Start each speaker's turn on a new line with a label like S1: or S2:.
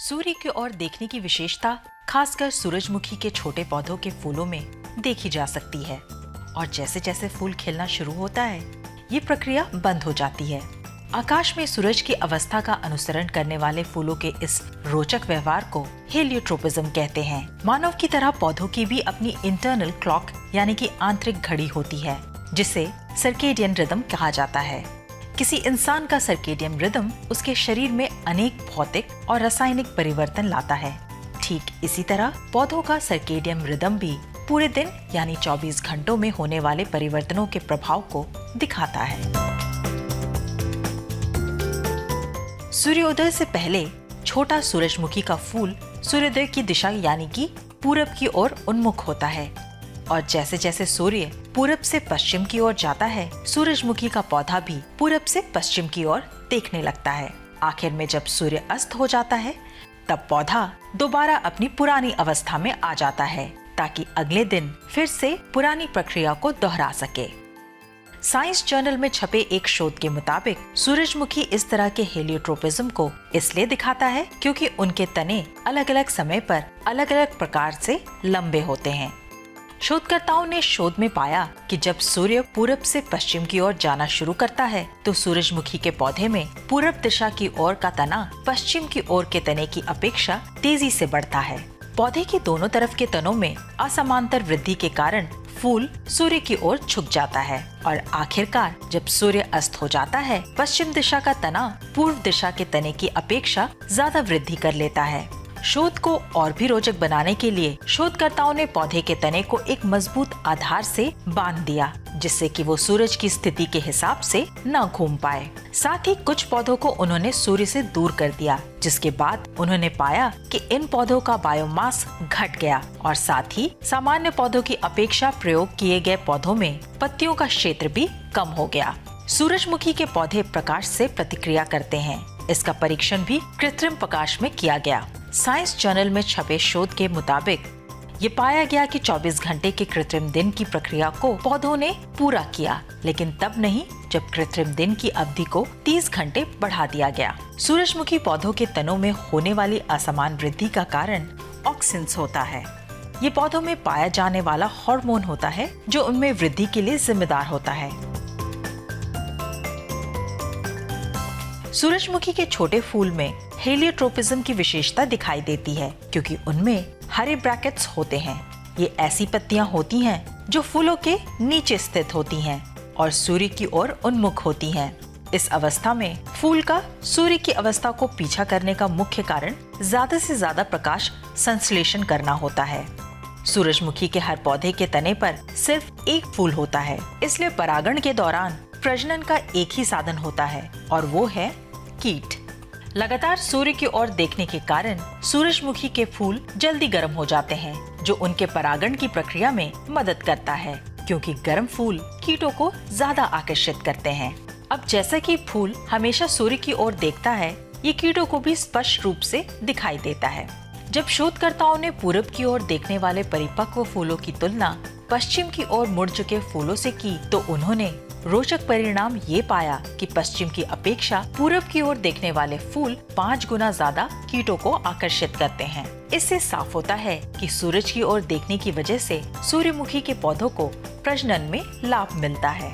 S1: सूर्य की ओर देखने की विशेषता खासकर सूरजमुखी के छोटे पौधों के फूलों में देखी जा सकती है और जैसे जैसे फूल खिलना शुरू होता है ये प्रक्रिया बंद हो जाती है। आकाश में सूरज की अवस्था का अनुसरण करने वाले फूलों के इस रोचक व्यवहार को हेलियोट्रोपिज्म कहते हैं। मानव की तरह पौधों की भी अपनी इंटरनल क्लॉक यानी कि आंतरिक घड़ी होती है जिसे सर्केडियन रिदम कहा जाता है। किसी इंसान का सर्केडियन रिदम उसके शरीर में अनेक भौतिक और रासायनिक परिवर्तन लाता है। ठीक इसी तरह पौधों का सर्केडियन रिदम भी पूरे दिन यानी 24 घंटों में होने वाले परिवर्तनों के प्रभाव को दिखाता है। सूर्योदय से पहले छोटा सूरजमुखी का फूल सूर्योदय की दिशा यानी कि पूरब की ओर उन्मुख होता है और जैसे जैसे सूर्य पूरब से पश्चिम की ओर जाता है सूरजमुखी का पौधा भी पूरब से पश्चिम की ओर देखने लगता है। आखिर में जब सूर्य अस्त हो जाता है तब पौधा दोबारा अपनी पुरानी अवस्था में आ जाता है ताकि अगले दिन फिर से पुरानी प्रक्रिया को दोहरा सके। साइंस जर्नल में छपे एक शोध के मुताबिक सूरजमुखी इस तरह के हेलियोट्रोपिज्म को इसलिए दिखाता है क्योंकि उनके तने अलग अलग समय पर अलग अलग प्रकार से लंबे होते हैं। शोधकर्ताओं ने शोध में पाया कि जब सूर्य पूरब से पश्चिम की ओर जाना शुरू करता है तो सूरजमुखी के पौधे में पूरब दिशा की ओर का तना पश्चिम की ओर के तने की अपेक्षा तेजी से बढ़ता है। पौधे के दोनों तरफ के तनों में असमांतर वृद्धि के कारण फूल सूर्य की ओर झुक जाता है और आखिरकार जब सूर्य अस्त हो जाता है पश्चिम दिशा का तना पूर्व दिशा के तने की अपेक्षा ज्यादा वृद्धि कर लेता है। शोध को और भी रोचक बनाने के लिए शोधकर्ताओं ने पौधे के तने को एक मजबूत आधार से बांध दिया जिससे कि वो सूरज की स्थिति के हिसाब से न घूम पाए। साथ ही कुछ पौधों को उन्होंने सूर्य से दूर कर दिया जिसके बाद उन्होंने पाया कि इन पौधों का बायोमास घट गया और साथ ही सामान्य पौधों की अपेक्षा प्रयोग किए गए पौधों में पत्तियों का क्षेत्र भी कम हो गया। सूरजमुखी के पौधे प्रकाश से प्रतिक्रिया करते हैं। इसका परीक्षण भी कृत्रिम प्रकाश में किया गया। साइंस जर्नल में छपे शोध के मुताबिक ये पाया गया कि 24 घंटे के कृत्रिम दिन की प्रक्रिया को पौधों ने पूरा किया, लेकिन तब नहीं जब कृत्रिम दिन की अवधि को 30 घंटे बढ़ा दिया गया। सूरजमुखी पौधों के तनों में होने वाली असमान वृद्धि का कारण ऑक्सिन्स होता है। ये पौधों में पाया जाने वाला हार्मोन होता है जो उनमें वृद्धि के लिए जिम्मेदार होता है। सूरजमुखी के छोटे फूल में हेलियोट्रोपिज्म की विशेषता दिखाई देती है क्योंकि उनमें हरे ब्रैकेट्स होते हैं। ये ऐसी पत्तियां होती हैं जो फूलों के नीचे स्थित होती हैं और सूर्य की ओर उन्मुख होती हैं। इस अवस्था में फूल का सूर्य की अवस्था को पीछा करने का मुख्य कारण ज्यादा से ज्यादा प्रकाश संश्लेषण करना होता है। सूरजमुखी के हर पौधे के तने पर सिर्फ एक फूल होता है, इसलिए परागण के दौरान प्रजनन का एक ही साधन होता है और वो है कीट। लगातार सूर्य की ओर देखने के कारण सूरजमुखी के फूल जल्दी गर्म हो जाते हैं जो उनके परागण की प्रक्रिया में मदद करता है क्योंकि गर्म फूल कीटों को ज्यादा आकर्षित करते हैं। अब जैसा कि फूल हमेशा सूर्य की ओर देखता है ये कीटों को भी स्पष्ट रूप से दिखाई देता है। जब शोधकर्ताओं ने पूरब की ओर देखने वाले परिपक्व फूलों की तुलना पश्चिम की ओर मुड़ चुके फूलों से की तो उन्होंने रोचक परिणाम ये पाया कि पश्चिम की अपेक्षा पूरब की ओर देखने वाले फूल 5 गुना ज्यादा कीटों को आकर्षित करते हैं। इससे साफ होता है कि सूरज की ओर देखने की वजह से सूर्यमुखी के पौधों को प्रजनन में लाभ मिलता है।